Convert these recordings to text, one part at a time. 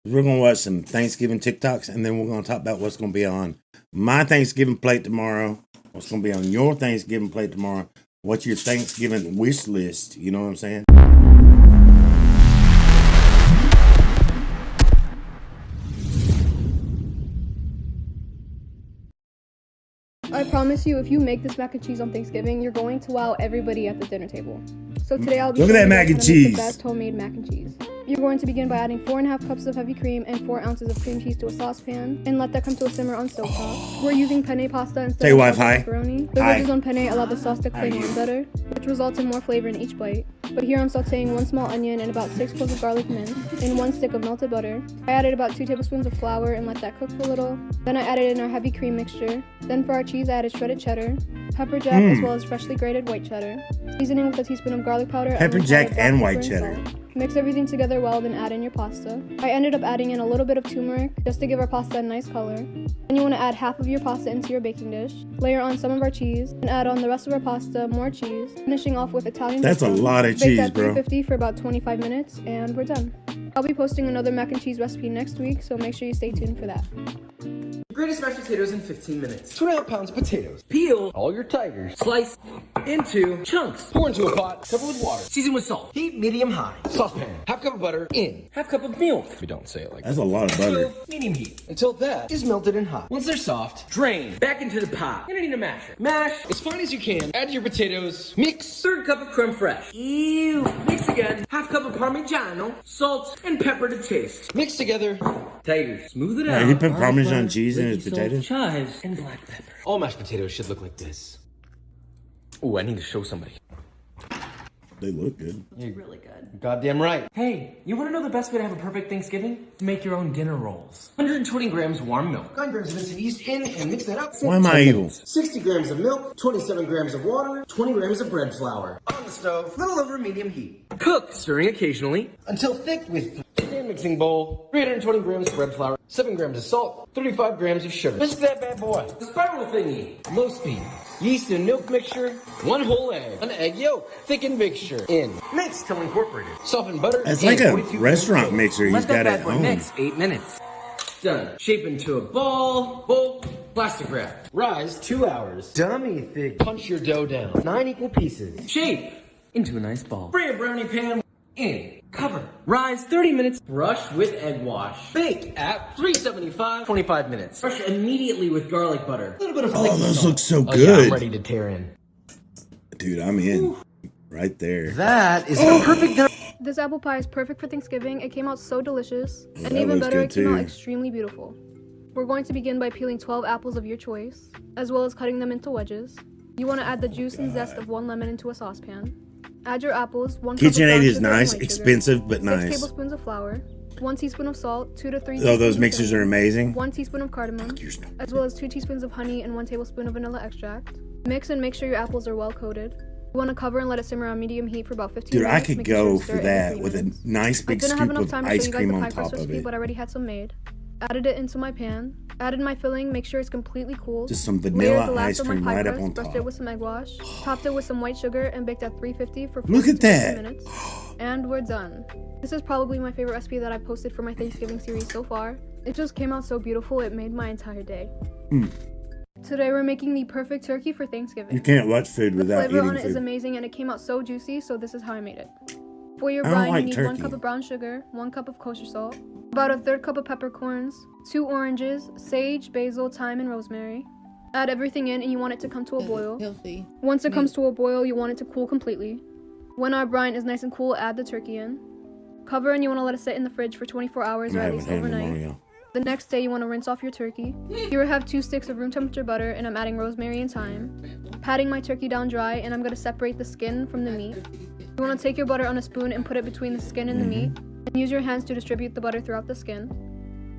We're going to watch some Thanksgiving TikToks, and then we're going to talk about what's going to be on my Thanksgiving plate tomorrow, what's going to be on your Thanksgiving plate tomorrow, what's your Thanksgiving wish list, you know what I'm saying? I promise you, if you make this mac and cheese on Thanksgiving, you're going to wow everybody at the dinner table. So today I'll be Look at that mac and cheese. The best homemade mac and cheese. You're going to begin by adding 4.5 cups of heavy cream and 4 ounces of cream cheese to a saucepan and let that come to a simmer on stovetop. We're using penne pasta instead of macaroni. The ridges on penne allow the sauce to cling on better, which results in more flavor in each bite. But here I'm sauteing 1 small onion and about 6 cloves of garlic minced in 1 stick of melted butter. I added about 2 tablespoons of flour and let that cook for a little. Then I added in our heavy cream mixture. Then for our cheese I added shredded cheddar, pepper jack, as well as freshly grated white cheddar. Seasoning with a teaspoon of garlic powder. Pepper jack and white cheddar. Mix everything together well, then add in your pasta. I ended up adding in a little bit of turmeric just to give our pasta a nice color. Then you want to add half of your pasta into your baking dish. Layer on some of our cheese, and add on the rest of our pasta, more cheese, finishing off with Italian That's a lot of cheese, at bro. 350 for about 25 minutes, and we're done. I'll be posting another mac and cheese recipe next week, so make sure you stay tuned for that. Greatest mashed potatoes in 15 minutes. 2.5 pounds of potatoes. Peel All your tigers. slice into chunks. Pour into a pot. Cover with water. Season with salt. Heat medium high. Saucepan. Half cup of butter. In. Half cup of milk. We don't say it like That's a lot of butter. Stove, medium heat. Until that is melted and hot. Once they're soft, drain. Back into the pot. You're gonna need a masher. Mash. As fine as you can. Add your potatoes. Mix. Third cup of creme fraiche. Ew. Mix again. Half cup of parmigiano, salt, and pepper to taste. Mix together. Tighter. Smooth it out. He put Garlic Parmesan butter, cheese in his Flaky salt, potatoes? chives, and black pepper. All mashed potatoes should look like this. Ooh, I need to show somebody. They look good. Really good. Goddamn right. Hey, you want to know the best way to have a perfect Thanksgiving? Make your own dinner rolls. 120 grams warm milk. 9 grams of instant yeast in and mix that up. Why am I evil? 60 grams of milk, 27 grams of water, 20 grams of bread flour. On the stove, little over medium heat. Cook, stirring occasionally. Until thick with a mixing bowl, 320 grams of bread flour, 7 grams of salt, 35 grams of sugar. Whisk that bad boy. The spiral thingy. Low speed. Yeast and milk mixture, 1 whole egg, an egg yolk, thickened mixture, in. Mix till incorporated. Softened butter. It's and like a 42 restaurant grams of mixer he's Let got that at bad boy home. mix 8 minutes. Done. Shape into a ball, bowl, plastic wrap. Rise 2 hours. Dummy thick. Punch your dough down. 9 equal pieces. Shape into a nice ball. Spray a brownie pan. In. Cover. Rise 30 minutes. Brush with egg wash. Bake at 375. 25 minutes. Brush immediately with garlic butter. A little bit of Oh, those look so Oh, yeah, good. I'm ready to tear in. Dude, I'm in. Right there. That is the perfect dinner. This apple pie is perfect for Thanksgiving. It came out so delicious, Yeah, and that even looks better, good it came out too. extremely beautiful. We're going to begin by peeling 12 apples of your choice, as well as cutting them into wedges. You want to add the juice and zest of 1 lemon into a saucepan. Add your apples, 1 cup of brown KitchenAid is sugar and nice, white sugar, expensive, but 6 nice. tablespoons of flour, 1 teaspoon of salt, 2 to 3 Oh, those teaspoons of mixers cinnamon, are amazing. 1 teaspoon of cardamom, as well as 2 teaspoons of honey and 1 tablespoon of vanilla extract. Mix and make sure your apples are well coated. You want to cover and let it simmer on medium heat for about 15 Dude, minutes. I could making sure go to for stir that every with a 3 minutes. nice I big didn't have scoop enough of time to show ice you guys cream the on pie crust top of recipe, it. but I already had some made. Added it into my pan. Added my filling, make sure it's completely cool. Just some Layered vanilla the last ice of my cream pie right up crust, on brushed top. it with some egg wash, topped it with some white sugar, and baked at 350 for 40 Look at to 50 that. minutes. And we're done. This is probably my favorite recipe that I've posted for my Thanksgiving series so far. It just came out so beautiful, it made my entire day. Today we're making the perfect turkey for Thanksgiving. You can't watch food The without flavor on eating it is food. amazing and it came out so juicy, so this is how I made it. For your I don't brine, like you need 1 turkey. cup of brown sugar, 1 cup of kosher salt, about a 1/3 cup of peppercorns, 2 oranges, sage, basil, thyme, and rosemary. Add everything in and you want it to come to a boil. Healthy. Once it comes to a boil, you want it to cool completely. When our brine is nice and cool, add the turkey in. Cover and you want to let it sit in the fridge for 24 hours I'm or at having least overnight. memorial. The next day, you want to rinse off your turkey. Here I have 2 sticks of room temperature butter, and I'm adding rosemary and thyme. Patting my turkey down dry, and I'm going to separate the skin from the meat. You want to take your butter on a spoon and put it between the skin and the meat, and use your hands to distribute the butter throughout the skin.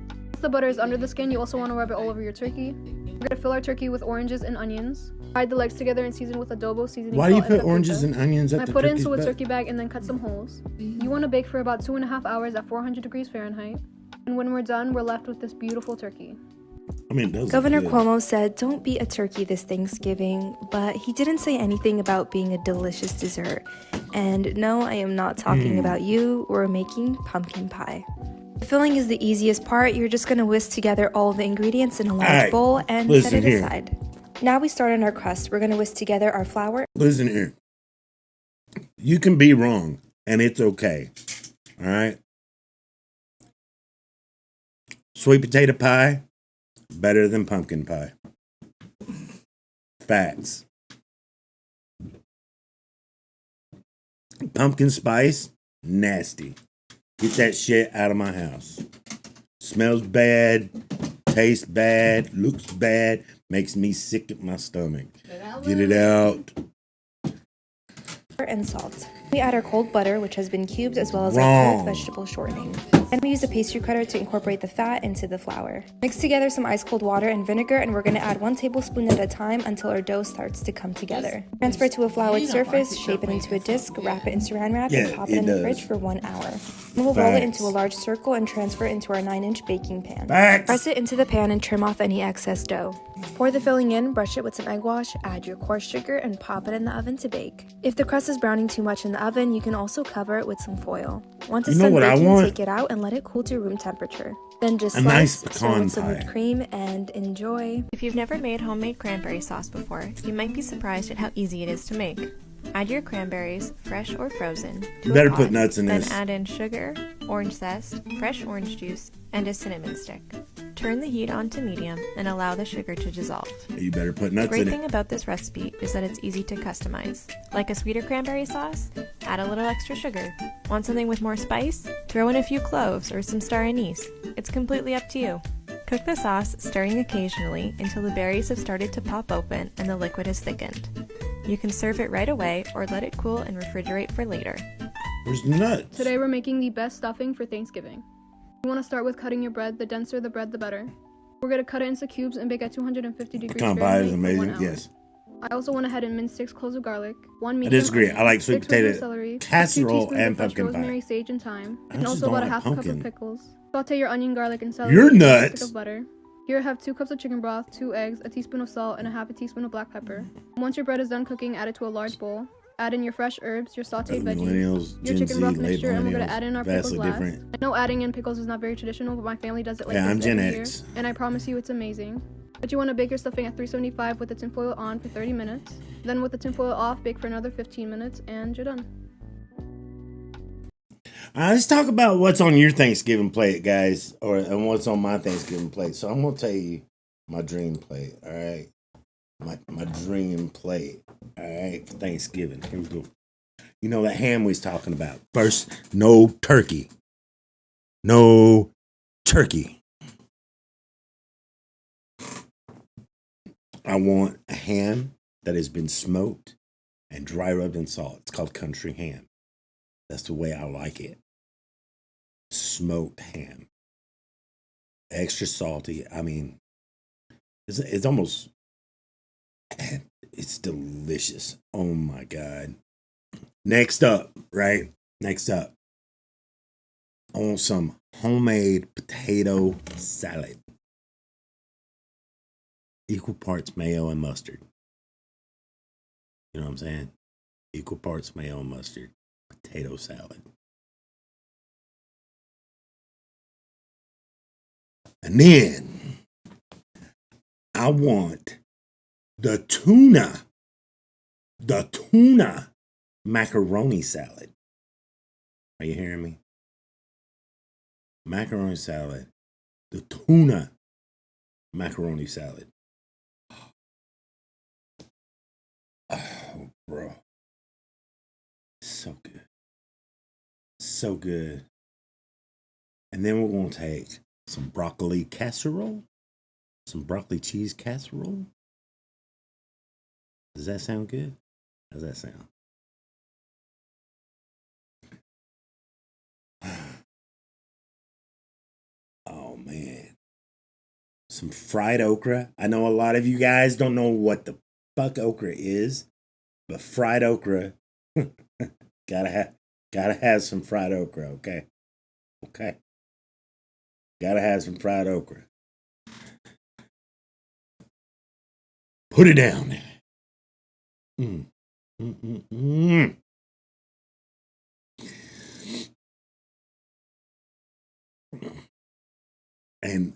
Once the butter is under the skin, you also want to rub it all over your turkey. We're going to fill our turkey with oranges and onions. Hide the legs together and season with adobo seasoning. Why do you salt, and put oranges paprika. and onions up I the put it turkey's into a butt? turkey bag and then cut some holes. You want to bake for about 2.5 hours at 400 degrees Fahrenheit. And when we're done, we're left with this beautiful turkey. I mean, it does Governor look good. Cuomo said, "Don't be a turkey this Thanksgiving," but he didn't say anything about being a delicious dessert. And no, I am not talking about you or making pumpkin pie. Filling is the easiest part. You're just gonna whisk together all the ingredients in a large bowl and set it aside. Now we start on our crust. We're gonna whisk together our flour. Listen here. You can be wrong, and it's okay. All right? Sweet potato pie, better than pumpkin pie. Facts. Pumpkin spice, nasty. Get that shit out of my house. Smells bad, tastes bad, looks bad, makes me sick at my stomach. Get it out. And salt. We add our cold butter, which has been cubed, as well as our cold vegetable shortening. And we use a pastry cutter to incorporate the fat into the flour. Mix together some ice cold water and vinegar, and we're going to add 1 tablespoon at a time until our dough starts to come together. Transfer to a floured surface, shape it into a disc, wrap it in saran wrap, and pop it in the fridge for 1 hour. And we'll roll it into a large circle and transfer it into our 9-inch baking pan. Press it into the pan and trim off any excess dough. Pour the filling in, brush it with some egg wash, add your coarse sugar, and pop it in the oven to bake. If the crust is browning too much in the oven, you can also cover it with some foil. Once it's done baking, take it out and let it cool to room temperature. Then just slice, serve with some whipped cream, and enjoy. If you've never made homemade cranberry sauce before, you might be surprised at how easy it is to make. Add your cranberries, fresh or frozen, to You better a pot, put nuts in then this. add in sugar, orange zest, fresh orange juice, and a cinnamon stick. Turn the heat on to medium and allow the sugar to dissolve. You better put nuts The great in thing it. about this recipe is that it's easy to customize. Like a sweeter cranberry sauce? Add a little extra sugar. Want something with more spice? Throw in a few cloves or some star anise. It's completely up to you. Cook the sauce, stirring occasionally until the berries have started to pop open and the liquid has thickened. You can serve it right away or let it cool and refrigerate for later. Where's the nuts? Today we're making the best stuffing for Thanksgiving. You want to start with cutting your bread. The denser the bread, the better. We're going to cut it into cubes and bake at 250 degrees Fahrenheit for 1 hour. Yes. I also went ahead and minced 6 cloves of garlic, 1 I medium disagree. onion, I like sweet 6 ribs of potato celery, 2 casserole teaspoons and of fresh pumpkin rosemary, pie. sage, and thyme, I and just also don't about a like half a cup pumpkin. of pickles. Saute your onion, garlic, and celery You're in a nuts. stick of butter. Here I have 2 cups of chicken broth, 2 eggs, a teaspoon of salt, and a half a teaspoon of black pepper. Once your bread is done cooking, add it to a large bowl. Add in your fresh herbs, your sauteed veggies, your chicken broth mixture, and we're going to add in our pickles last. I know adding in pickles is not very traditional, but my family does it like this every year, and I promise you it's amazing. But you want to bake your stuffing at 375 with the tinfoil on for 30 minutes. Then with the tinfoil off, bake for another 15 minutes, and you're done. Let's talk about what's on your Thanksgiving plate, guys, and what's on my Thanksgiving plate. So I'm gonna tell you my dream plate. All right, my dream plate. All right, for Thanksgiving. Here we go. You know that ham we was talking about. First, no turkey. No turkey. I want a ham that has been smoked and dry rubbed in salt. It's called country ham. That's the way I like it. Smoked ham. Extra salty. I mean, it's almost, it's delicious. Oh my God. Next up, right? Next up, I want some homemade potato salad. Equal parts mayo and mustard. You know what I'm saying? Equal parts mayo and mustard. Potato salad. And then I want the tuna macaroni salad. Are you hearing me? Macaroni salad. The tuna macaroni salad. Oh, bro. So good. So good. And then we're going to take some broccoli casserole. Some broccoli cheese casserole. Does that sound good? How's that sound? Oh, man. Some fried okra. I know a lot of you guys don't know what the fuck okra is, but fried okra, gotta have some fried okra, okay? Okay. Gotta have some fried okra. Put it down there. Mm. Mm, mm, mm. and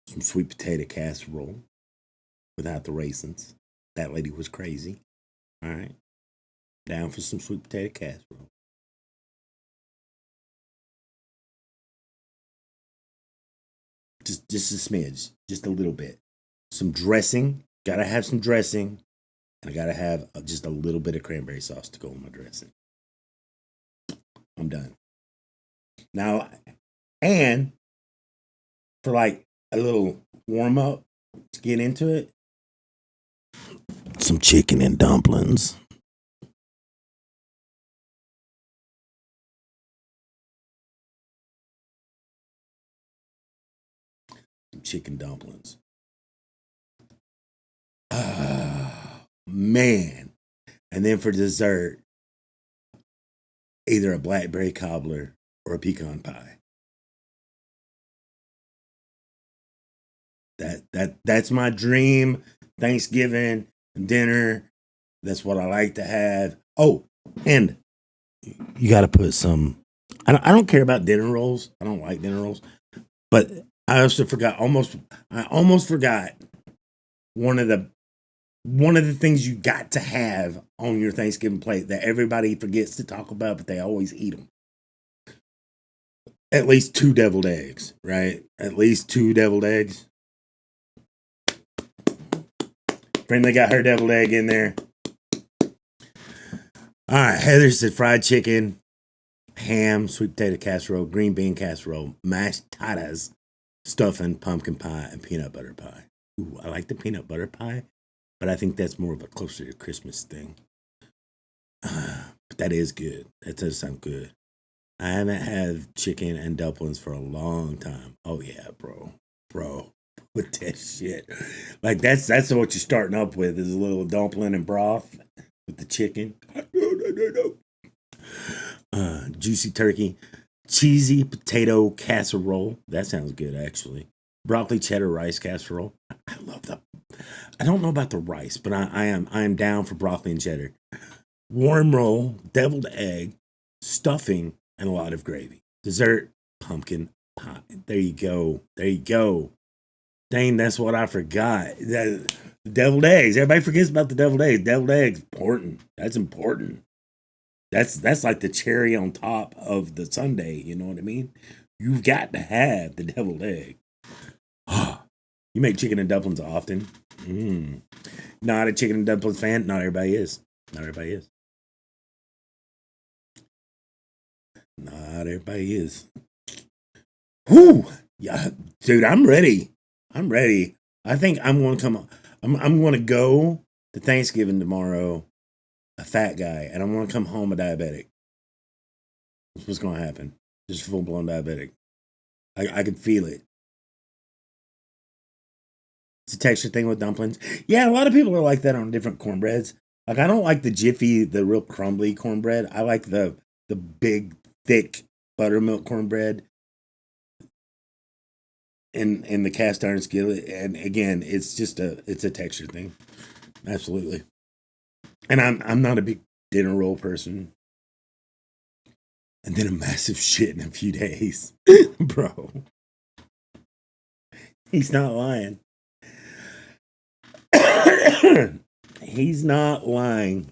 some sweet potato casserole without the raisins. That lady was crazy. All right. Down for some sweet potato casserole. Just a smidge, just a little bit. Some dressing. Gotta have some dressing. And I gotta have just a little bit of cranberry sauce to go with my dressing. I'm done. Now, and for like a little warm up to get into it, some chicken and dumplings. Some chicken dumplings. Man. And then for dessert, either a blackberry cobbler or a pecan pie. That's my dream Thanksgiving dinner. That's what I like to have. Oh, and you got to put some. I don't care about dinner rolls. I don't like dinner rolls, but I also forgot. I almost forgot one of the things you got to have on your Thanksgiving plate that everybody forgets to talk about, but they always eat them. At least 2 deviled eggs, right? At least 2 deviled eggs. Friendly got her deviled egg in there. All right, Heather said fried chicken, ham, sweet potato casserole, green bean casserole, mashed tatas, stuffing, pumpkin pie, and peanut butter pie. Ooh, I like the peanut butter pie, but I think that's more of a closer to Christmas thing. But that is good. That does sound good. I haven't had chicken and dumplings for a long time. Oh yeah, bro. With that shit. Like that's what you're starting up with is a little dumpling and broth with the chicken. Juicy turkey. Cheesy potato casserole. That sounds good actually. Broccoli cheddar rice casserole. I love that. I don't know about the rice, but I am down for broccoli and cheddar. Warm roll, deviled egg, stuffing, and a lot of gravy. Dessert, pumpkin pie. There you go. Dang, that's what I forgot. The deviled eggs. Everybody forgets about the deviled eggs. Deviled eggs, important. That's important. That's like the cherry on top of the sundae. You know what I mean? You've got to have the deviled egg. You make chicken and dumplings often. Not a chicken and dumplings fan. Not everybody is. Not everybody is. Whew. Yeah, dude, I'm ready. I think I'm going to come. I'm going to go to Thanksgiving tomorrow, a fat guy, and I'm going to come home a diabetic. That's what's going to happen. Just full blown diabetic. I can feel it. It's a texture thing with dumplings. Yeah, a lot of people are like that on different cornbreads. Like I don't like the Jiffy, the real crumbly cornbread. I like the big, thick buttermilk cornbread in the cast iron skillet. And again, it's a texture thing. Absolutely. And I'm not a big dinner roll person. And then a massive shit in a few days. Bro. He's not lying. He's not lying.